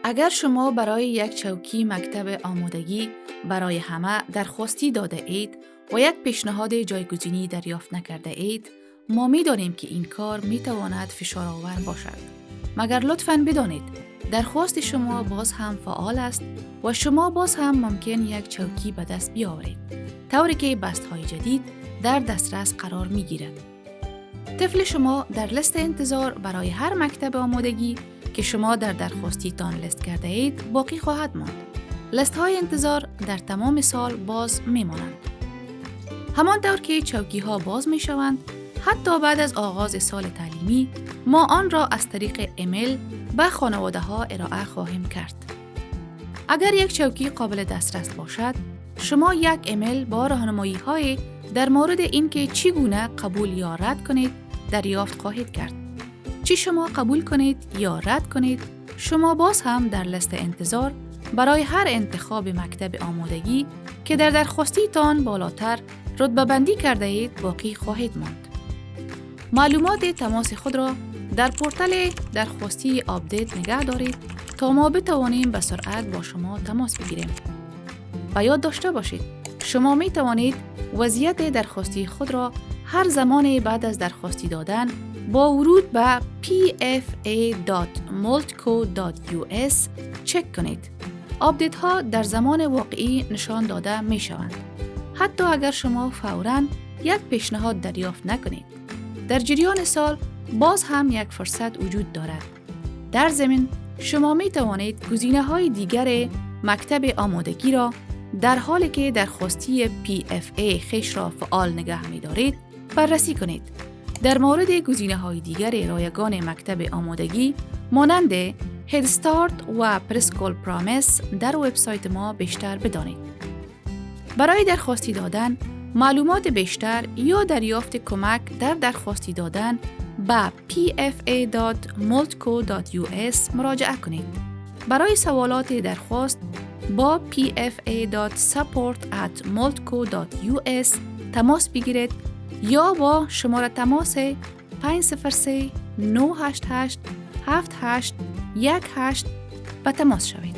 اگر شما برای یک چوکی مکتب آمادگی برای همه درخواستی داده اید و یک پیشنهاد جایگزینی دریافت نکرده اید، ما می دانیم که این کار می تواند فشارآور باشد. مگر لطفاً بدانید درخواست شما باز هم فعال است و شما باز هم ممکن یک چوکی به دست بیاورید، طوری که بست‌های جدید در دسترس قرار می گیرد. طفل شما در لیست انتظار برای هر مکتب آمادگی که شما در درخواستیتان لیست کرده اید باقی خواهد ماند. لیست های انتظار در تمام سال باز می مانند. همانطور که چوکی ها باز می شوند، حتی بعد از آغاز سال تعلیمی، ما آن را از طریق ایمیل به خانواده ها ارائه خواهیم کرد. اگر یک چوکی قابل دسترس باشد، شما یک ایمیل با راهنمایی های در مورد اینکه چگونه قبول یا رد کنید دریافت خواهید کرد. چی شما قبول کنید یا رد کنید، شما باز هم در لیست انتظار برای هر انتخاب مکتب آمادگی که در درخواستیتان بالاتر رتبه بندی کرده اید باقی خواهید ماند. معلومات تماس خود را در پورتال درخواستی آپدیت نگه دارید تا ما بتوانیم به سرعت با شما تماس بگیریم. و یاد داشته باشید، شما می توانید وضعیت درخواستی خود را هر زمان بعد از درخواستی دادن با ورود به pfa.multco.us چک کنید. آپدیت ها در زمان واقعی نشان داده می شوند، حتی اگر شما فوراً یک پیشنهاد دریافت نکنید. در جریان سال باز هم یک فرصت وجود دارد. در ضمن شما می توانید گزینه‌های دیگر مکتب آمادگی را در حالی که درخواستی PFA خیش را فعال نگه می دارید بررسی کنید. در مورد گزینه‌های دیگر رایگان مکتب آمادگی مانند هدستارت و پرسکول پرامیس در وبسایت ما بیشتر بدانید. برای درخواستی دادن معلومات بیشتر یا دریافت کمک در درخواستی دادن به pfa.multco.us مراجعه کنید. برای سوالات درخواست با pfa.support@multco.us تماس بگیرید یا با شماره تماس 503 988 7818 به تماس شوید.